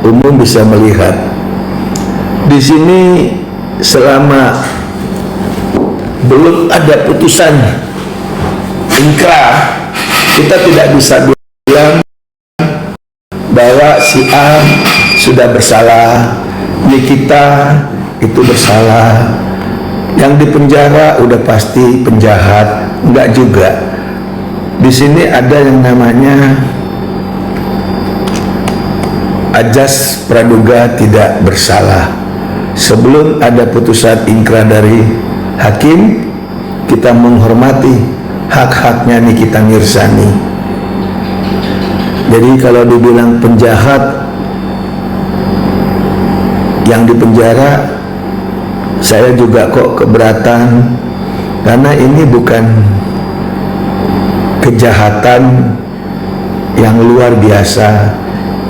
umum bisa melihat di sini selama belum ada putusan inkrah, kita tidak bisa bilang bahwa si A sudah bersalah, Nikita itu bersalah, yang di penjara udah pasti penjahat. Enggak juga. Di sini ada yang namanya ajas praduga tidak bersalah. Sebelum ada putusan inkrah dari hakim, kita menghormati hak-haknya Nikita Mirzani. Jadi kalau dibilang penjahat yang di penjara, saya juga kok keberatan, karena ini bukan kejahatan yang luar biasa.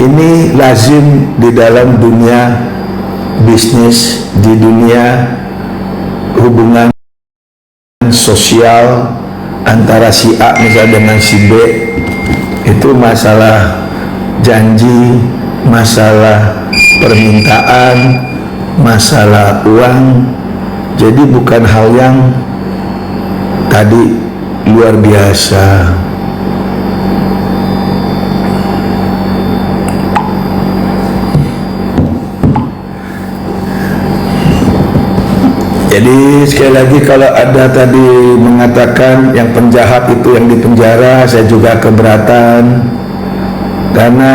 Ini lazim di dalam dunia bisnis, di dunia hubungan sosial antara si A misalnya dengan si B. Itu masalah janji, masalah permintaan, masalah uang. Jadi bukan hal yang tadi luar biasa. Jadi sekali lagi, kalau ada tadi mengatakan yang penjahat itu yang di penjara, saya juga keberatan, karena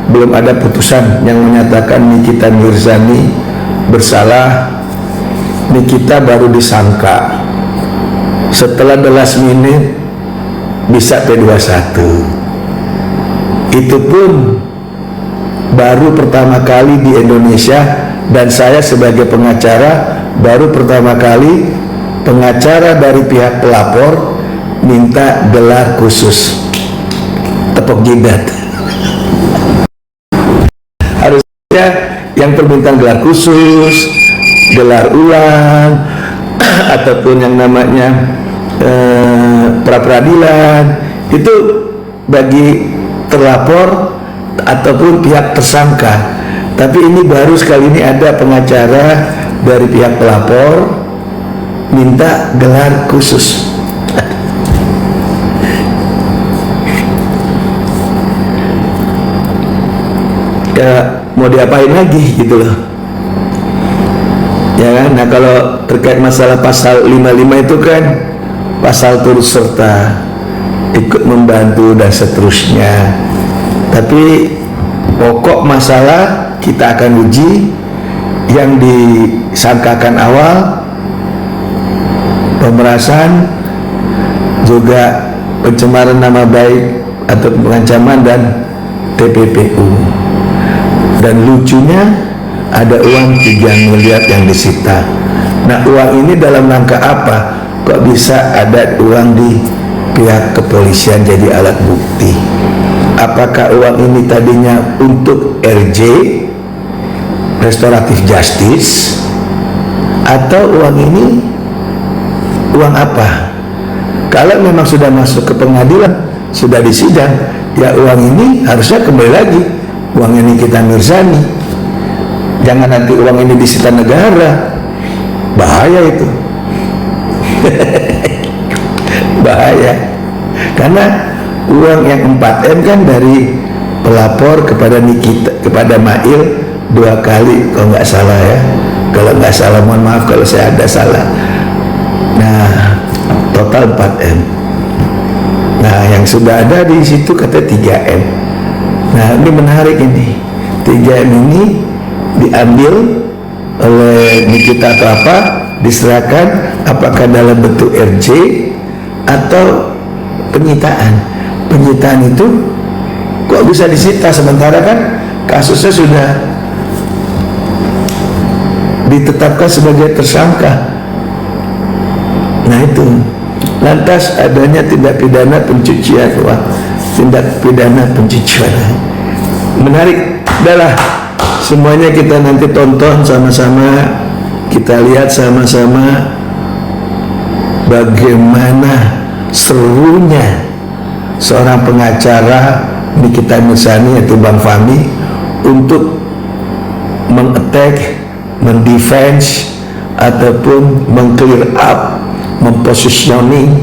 belum ada putusan yang menyatakan Nikita Mirzani bersalah. Nikita baru disangka, setelah the last minute bisa P21. Itu pun baru pertama kali di Indonesia, dan saya sebagai pengacara baru pertama kali pengacara dari pihak pelapor minta gelar khusus. Tepuk jidat. Harusnya yang permintaan gelar khusus, gelar ulang, ataupun yang namanya pra-peradilan, itu bagi terlapor ataupun pihak tersangka. Tapi ini baru sekali ini ada pengacara dari pihak pelapor minta gelar khusus. Ya mau diapain lagi gitu loh. Ya kan? Nah kalau terkait masalah pasal 55 itu kan pasal turut serta, ikut membantu dan seterusnya. Tapi pokok masalah kita akan uji yang disangkakan awal, pemerasan, juga pencemaran nama baik atau pengancaman, dan TPPU. Dan lucunya ada uang 3 miliar yang disita. Nah uang ini dalam rangka apa? Kok bisa ada uang di pihak kepolisian jadi alat bukti? Apakah uang ini tadinya untuk RJ, restoratif justice, atau uang ini uang apa? Kalau memang sudah masuk ke pengadilan, sudah disidang, ya uang ini harusnya kembali lagi uangnya Nikita Mirzani. Jangan nanti uang ini disita negara, bahaya itu. Bahaya, karena uang yang 4M kan dari pelapor kepada Nikita, kepada Mail 2 kali kalau nggak salah ya. Kalau nggak salah, mohon maaf kalau saya ada salah. Nah total 4M. Nah yang sudah ada di situ kata 3M. Nah ini menarik ini, 3M ini diambil oleh Nikita atau apa, diserahkan, apakah dalam bentuk RJ atau penyitaan. Penyitaan itu kok bisa disita sementara kan kasusnya sudah ditetapkan sebagai tersangka. Nah itu, lantas adanya tindak pidana pencucian uang, tindak pidana pencucian. Menarik. Udahlah, semuanya kita nanti tonton sama-sama, kita lihat sama-sama bagaimana serunya seorang pengacara Nikita Mirzani, yaitu Bang Fahmi, untuk mengattack, mendefense, ataupun meng-clear up, mempositioning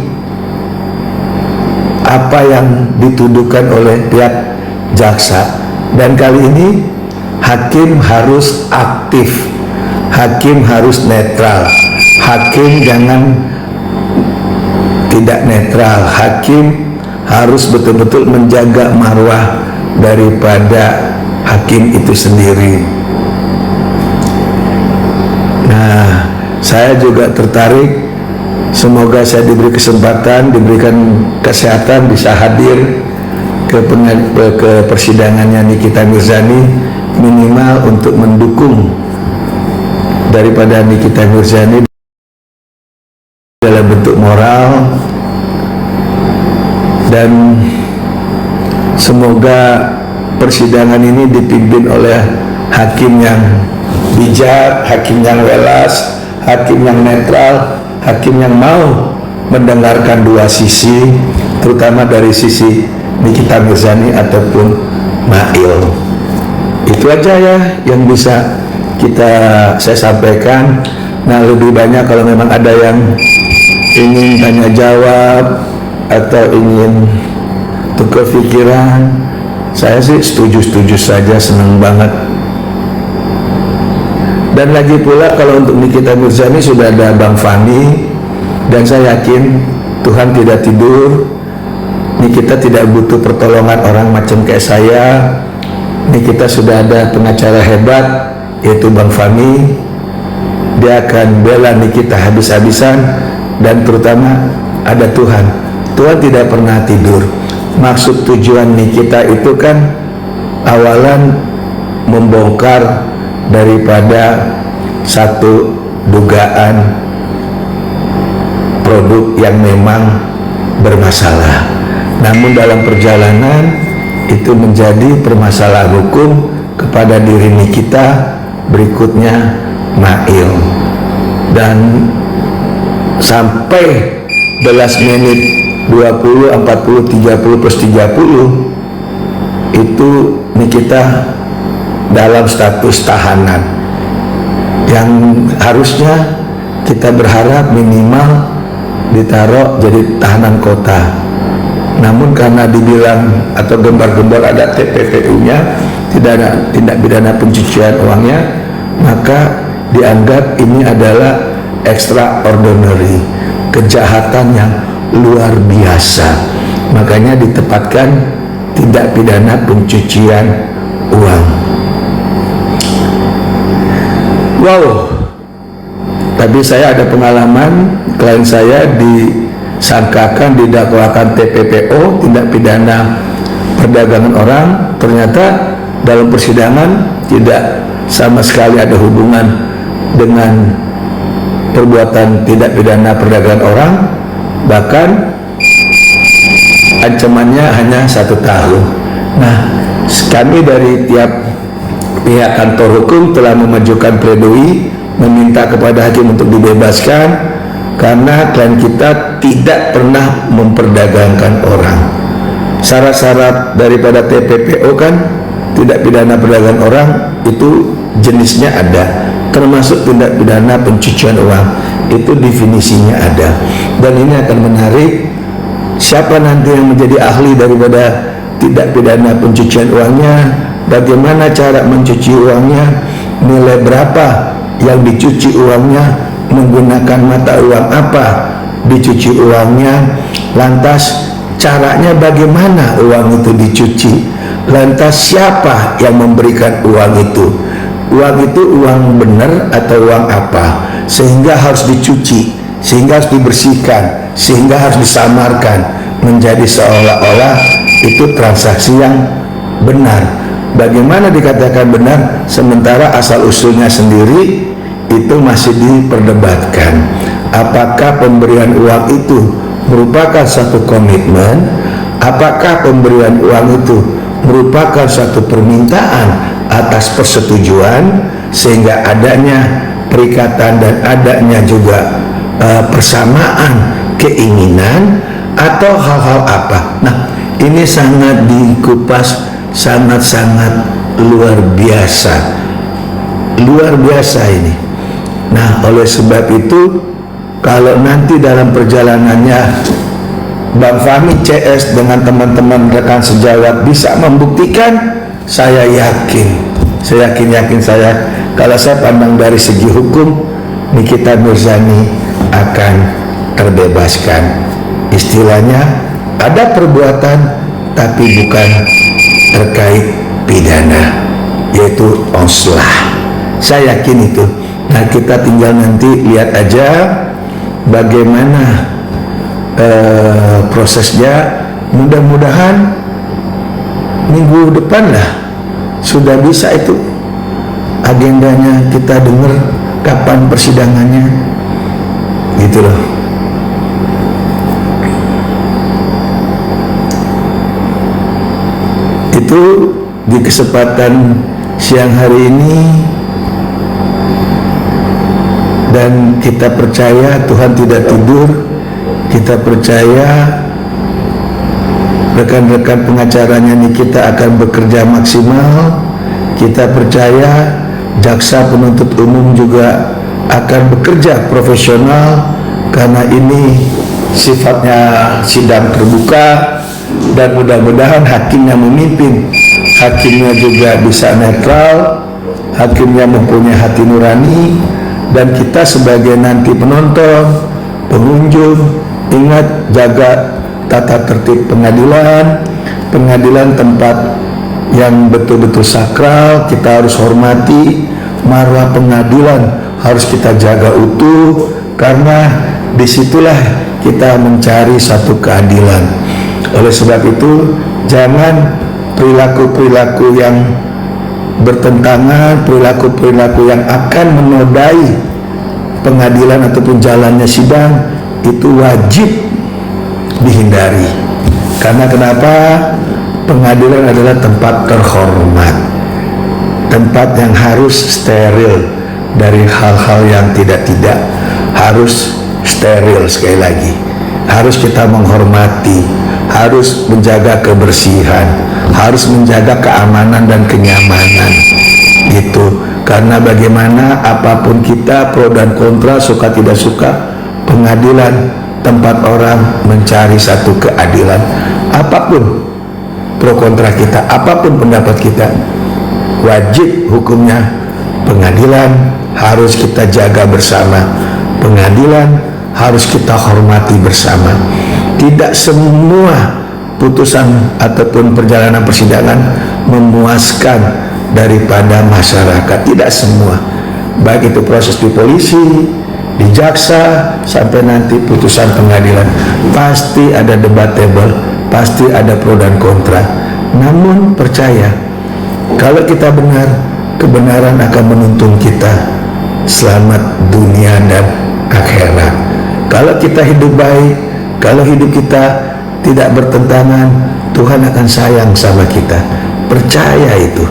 apa yang dituduhkan oleh pihak jaksa. Dan kali ini hakim harus aktif, hakim harus netral, hakim jangan tidak netral, hakim harus betul-betul menjaga marwah daripada hakim itu sendiri. Nah, saya juga tertarik, semoga saya diberi kesempatan, diberikan kesehatan bisa hadir ke persidangannya Nikita Mirzani, minimal untuk mendukung daripada Nikita Mirzani dalam bentuk moral, dan semoga persidangan ini dipimpin oleh hakim yang bijak, hakim yang welas, hakim yang netral, hakim yang mau mendengarkan dua sisi, terutama dari sisi Nikita Mirzani ataupun Mail. Itu aja ya yang bisa saya sampaikan. Nah, lebih banyak kalau memang ada yang ingin tanya jawab atau ingin tukar pikiran, saya sih setuju saja, senang banget. Dan lagi pula kalau untuk Nikita Mirzani sudah ada Bang Fani, dan saya yakin Tuhan tidak tidur. Nikita tidak butuh pertolongan orang macam kayak saya. Nikita sudah ada pengacara hebat, yaitu Bang Fani. Dia akan bela Nikita habis-habisan, dan terutama ada Tuhan. Tuhan tidak pernah tidur. Maksud tujuan Nikita itu kan awalan membongkar daripada satu dugaan produk yang memang bermasalah. Namun dalam perjalanan itu menjadi permasalahan hukum kepada diri Nikita, berikutnya Mail. Dan sampai the last minute 20, 40, 30 plus 30 itu Nikita dalam status tahanan, yang harusnya kita berharap minimal ditaruh jadi tahanan kota. Namun karena dibilang atau gembar-gembar ada TPPU-nya, tidak ada tindak pidana pencucian uangnya, maka dianggap ini adalah extraordinary, kejahatan yang luar biasa. Makanya ditempatkan tindak pidana pencucian uang. Wow. Tapi saya ada pengalaman, klien saya disangkakan, didakwakan TPPO, tindak pidana perdagangan orang. Ternyata dalam persidangan tidak sama sekali ada hubungan dengan perbuatan tindak pidana perdagangan orang. Bahkan ancamannya hanya 1 tahun. Nah, kami dari tiap pihak kantor hukum telah memajukan pledoi meminta kepada hakim untuk dibebaskan, karena klien kita tidak pernah memperdagangkan orang. Syarat-syarat daripada TPPO kan tindak pidana perdagangan orang itu jenisnya ada, termasuk tindak pidana pencucian uang, itu definisinya ada. Dan ini akan menarik siapa nanti yang menjadi ahli daripada tindak pidana pencucian uangnya, bagaimana cara mencuci uangnya, nilai berapa yang dicuci uangnya, menggunakan mata uang apa dicuci uangnya, lantas caranya bagaimana uang itu dicuci, lantas siapa yang memberikan uang itu uang benar atau uang apa, sehingga harus dicuci, sehingga harus dibersihkan, sehingga harus disamarkan menjadi seolah-olah itu transaksi yang benar. Bagaimana dikatakan benar sementara asal usulnya sendiri itu masih diperdebatkan. Apakah pemberian uang itu merupakan satu komitmen? Apakah pemberian uang itu merupakan satu permintaan atas persetujuan, sehingga adanya perikatan dan adanya juga persamaan keinginan, atau hal-hal apa? Nah, ini sangat dikupas, sangat-sangat luar biasa. luar biasa ini. Nah, oleh sebab itu, kalau nanti dalam perjalanannya Bang Fahmi CS dengan teman-teman rekan sejawat bisa membuktikan, saya yakin kalau saya pandang dari segi hukum, Nikita Mirzani akan terbebaskan. Istilahnya ada perbuatan tapi bukan terkait pidana, yaitu oslah. Saya yakin itu. Nah, kita tinggal nanti lihat aja bagaimana prosesnya. Mudah-mudahan minggu depan lah sudah bisa itu agendanya, kita dengar kapan persidangannya gitu loh. Itu di kesempatan siang hari ini, dan kita percaya Tuhan tidak tidur. Kita percaya rekan-rekan pengacaranya Nikita akan bekerja maksimal. Kita percaya jaksa penuntut umum juga akan bekerja profesional, karena ini sifatnya sidang terbuka, dan mudah-mudahan hakimnya memimpin, hakimnya juga bisa netral, hakimnya mempunyai hati nurani, dan kita sebagai nanti penonton, pengunjung, ingat jaga tata tertib pengadilan tempat yang betul-betul sakral. Kita harus hormati marwah pengadilan, harus kita jaga utuh, karena disitulah kita mencari satu keadilan. Oleh sebab itu, jangan perilaku-perilaku yang bertentangan, perilaku-perilaku yang akan menodai pengadilan ataupun jalannya sidang, itu wajib dihindari. Karena kenapa? Pengadilan adalah tempat terhormat, tempat yang harus steril dari hal-hal yang tidak harus steril. Sekali lagi, harus kita menghormati, harus menjaga kebersihan, harus menjaga keamanan dan kenyamanan gitu. Karena bagaimana apapun kita, pro dan kontra, suka tidak suka, pengadilan tempat orang mencari satu keadilan. Apapun pro kontra kita, apapun pendapat kita, wajib hukumnya pengadilan harus kita jaga bersama, pengadilan harus kita hormati bersama. Tidak semua putusan ataupun perjalanan persidangan memuaskan daripada masyarakat, tidak semua, baik itu proses di polisi, di jaksa, sampai nanti putusan pengadilan, pasti ada debatable, pasti ada pro dan kontra. Namun percaya, kalau kita benar, kebenaran akan menuntun kita selamat dunia dan akhirat. Kalau kita hidup baik, kalau hidup kita tidak bertentangan, Tuhan akan sayang sama kita. Percaya itu,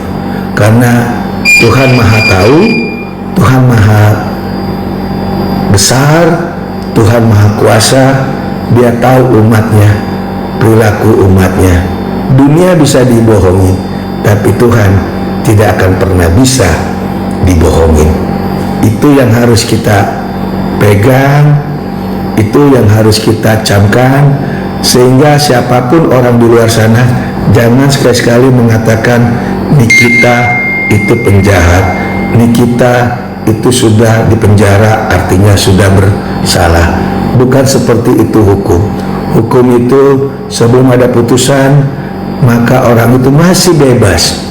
karena Tuhan Maha Tahu, Tuhan Maha Besar, Tuhan Maha Kuasa. Dia tahu umatnya, perilaku umatnya. Dunia bisa dibohongin, tapi Tuhan tidak akan pernah bisa dibohongin. Itu yang harus kita pegang, itu yang harus kita camkan, sehingga siapapun orang di luar sana jangan sekali-sekali mengatakan Nikita itu penjahat, Nikita itu sudah dipenjara artinya sudah bersalah. Bukan seperti itu hukum. Hukum itu sebelum ada putusan, maka orang itu masih bebas,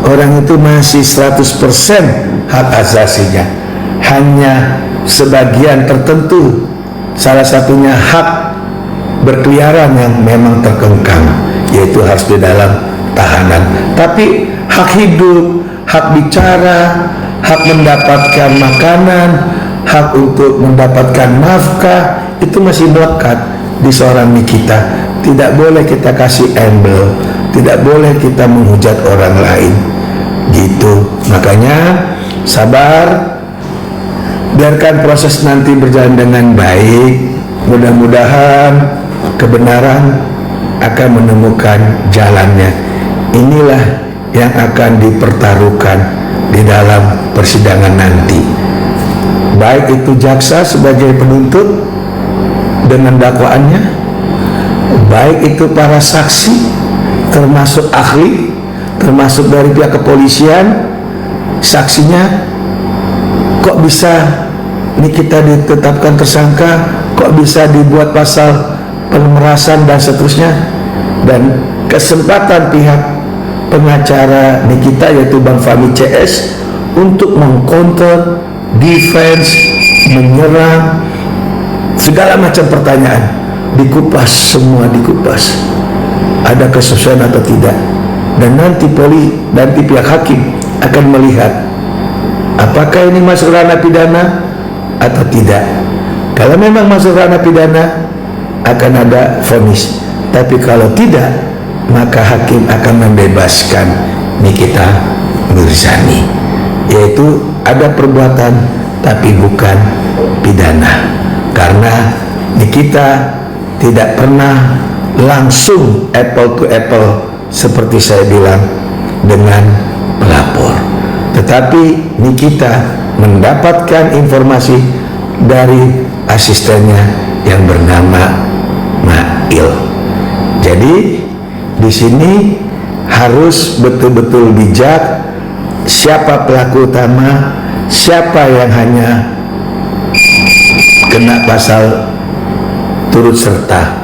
orang itu masih 100% hak asasinya. Hanya sebagian tertentu, salah satunya hak berkeliaran yang memang terkengkang, yaitu harus di dalam tahanan. Tapi hak hidup, hak bicara, hak mendapatkan makanan, hak untuk mendapatkan nafkah, itu masih melekat di seorang Nikita. Tidak boleh kita kasih embel, tidak boleh kita menghujat orang lain gitu. Makanya sabar, biarkan proses nanti berjalan dengan baik. Mudah-mudahan kebenaran akan menemukan jalannya. Inilah yang akan dipertaruhkan di di dalam persidangan nanti, baik itu jaksa sebagai penuntut dengan dakwaannya, baik itu para saksi termasuk ahli, termasuk dari pihak kepolisian, saksinya kok bisa Nikita ditetapkan tersangka, kok bisa dibuat pasal pemerasan dan seterusnya, dan kesempatan pihak pengacara Nikita yaitu Bang Fahmi CS untuk mengcounter, defense, menyerang, segala macam pertanyaan dikupas, semua dikupas, ada kesesuaian atau tidak, dan nanti pihak hakim akan melihat apakah ini masuk ranah pidana atau tidak. Kalau memang masuk ranah pidana akan ada vonis, tapi kalau tidak maka hakim akan membebaskan Nikita Mirzani, yaitu ada perbuatan tapi bukan pidana, karena Nikita tidak pernah langsung apple to apple seperti saya bilang dengan pelapor, tetapi Nikita mendapatkan informasi dari asistennya yang bernama Mail. Jadi di sini harus betul-betul bijak, siapa pelaku utama, siapa yang hanya kena pasal turut serta.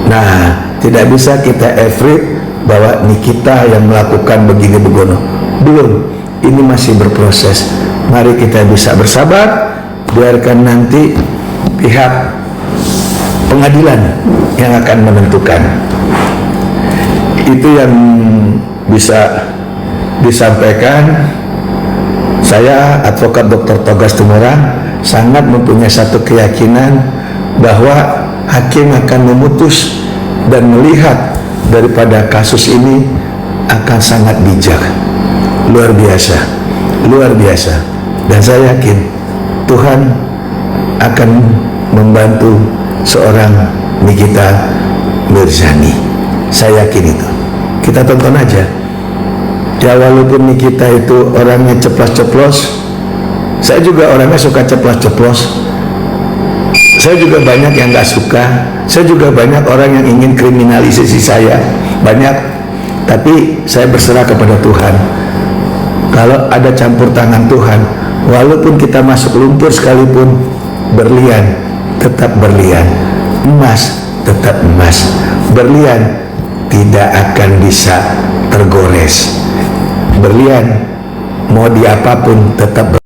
Nah, tidak bisa kita every bahwa Nikita yang melakukan begini begono. Belum, ini masih berproses. Mari kita bisa bersabar, biarkan nanti pihak pengadilan yang akan menentukan. Itu yang bisa disampaikan. Saya advokat Dr. Togas Tumorang sangat mempunyai satu keyakinan bahwa hakim akan memutus dan melihat daripada kasus ini akan sangat bijak, luar biasa, luar biasa. Dan saya yakin Tuhan akan membantu seorang Nikita Mirzani. Saya yakin itu. Kita tonton aja. Ya, walaupun Nikita itu orangnya ceplos-ceplos, saya juga orangnya suka ceplos-ceplos. Saya juga banyak yang gak suka. Saya juga banyak orang yang ingin kriminalisasi saya, banyak. Tapi saya berserah kepada Tuhan. Kalau ada campur tangan Tuhan, walaupun kita masuk lumpur sekalipun, berlian tetap berlian, emas tetap emas. Berlian tidak akan bisa tergores. Berlian mau diapapun tetap